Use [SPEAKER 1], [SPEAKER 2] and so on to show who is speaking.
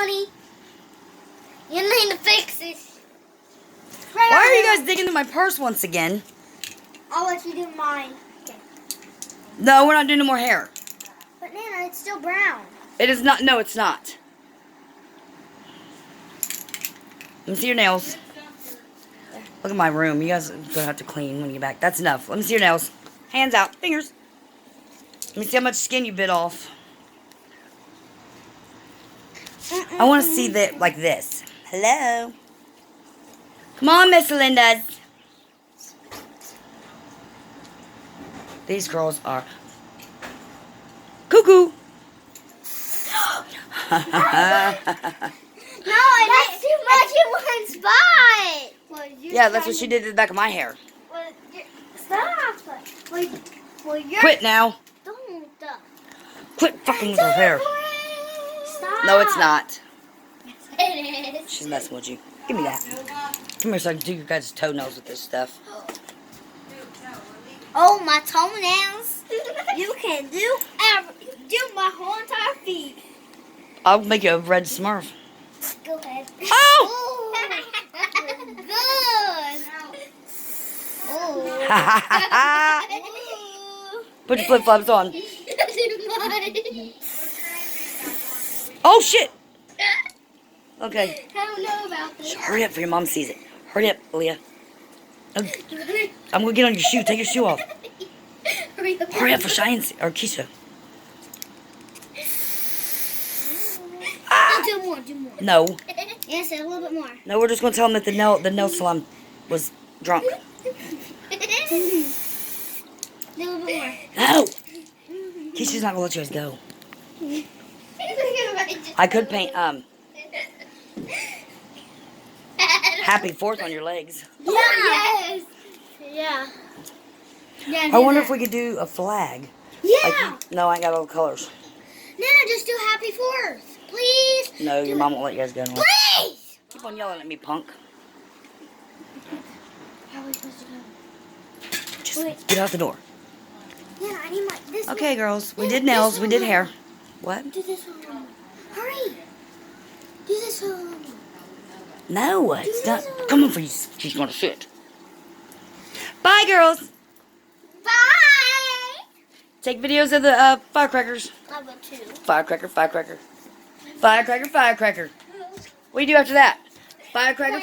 [SPEAKER 1] honey. You need to fix this.
[SPEAKER 2] Why are you guys digging into my purse once again?
[SPEAKER 1] I'll let you do mine. Okay.
[SPEAKER 2] No, we're not doing no more hair.
[SPEAKER 1] But Nana, it's still brown.
[SPEAKER 2] It is not. No, it's not. Let me see your nails. Look at my room. You guys are going to have to clean when you get back. That's enough. Let me see your nails. Hands out. Fingers. Let me see how much skin you bit off. I want to see that like this. Hello. Come on, Miss Linda's. These girls are cuckoo.
[SPEAKER 1] No, that's too much in one spot. Well,
[SPEAKER 2] Yeah, that's what she did to the back of my hair.
[SPEAKER 1] Well, stop. Well, you're...
[SPEAKER 2] Quit now.
[SPEAKER 1] Don't.
[SPEAKER 2] Quit fucking with her hair.
[SPEAKER 1] Stop.
[SPEAKER 2] No, it's not.
[SPEAKER 1] It is.
[SPEAKER 2] She's messing with you. Give me that. Come here so I can do your guys' toenails with this stuff.
[SPEAKER 1] Oh, my toenails. You can do my whole entire feet.
[SPEAKER 2] I'll make you a red Smurf.
[SPEAKER 1] Go ahead.
[SPEAKER 2] Oh!
[SPEAKER 1] Good.
[SPEAKER 2] Put your flip-flops on. Oh, shit! Okay.
[SPEAKER 1] I don't know about this.
[SPEAKER 2] Hurry up before your mom sees it. Hurry up, Leah. I'm going to get on your shoe. Take your shoe off. Hurry up for Cheyenne or Keisha.
[SPEAKER 1] Do more.
[SPEAKER 2] No.
[SPEAKER 1] Yes, a little bit more.
[SPEAKER 2] No, we're just going to tell them that the nail salon was drunk.
[SPEAKER 1] Do a little bit more.
[SPEAKER 2] No! Keisha's not going to let you guys go. I could paint, Happy 4th on your legs.
[SPEAKER 1] Yeah. Yes. Yeah.
[SPEAKER 2] I wonder if we could do a flag.
[SPEAKER 1] Yeah.
[SPEAKER 2] No, I ain't got all the colors.
[SPEAKER 1] Nana, just do Happy 4th. Please.
[SPEAKER 2] No, your mom won't let you guys go anywhere.
[SPEAKER 1] Please.
[SPEAKER 2] Keep on yelling at me, punk.
[SPEAKER 1] How are we supposed to go?
[SPEAKER 2] Just get out the door.
[SPEAKER 1] Nana, I need this
[SPEAKER 2] Okay,
[SPEAKER 1] one.
[SPEAKER 2] girls. We
[SPEAKER 1] Nana,
[SPEAKER 2] did nails.
[SPEAKER 1] this
[SPEAKER 2] We
[SPEAKER 1] one.
[SPEAKER 2] did hair. What?
[SPEAKER 1] Do this one. Hurry. Do this one.
[SPEAKER 2] No, it's not. Come on, for you. She's going to sit. Bye, girls.
[SPEAKER 1] Bye.
[SPEAKER 2] Take videos of the firecrackers.
[SPEAKER 1] I will too.
[SPEAKER 2] Firecracker. Firecracker. What do you do after that? Firecracker.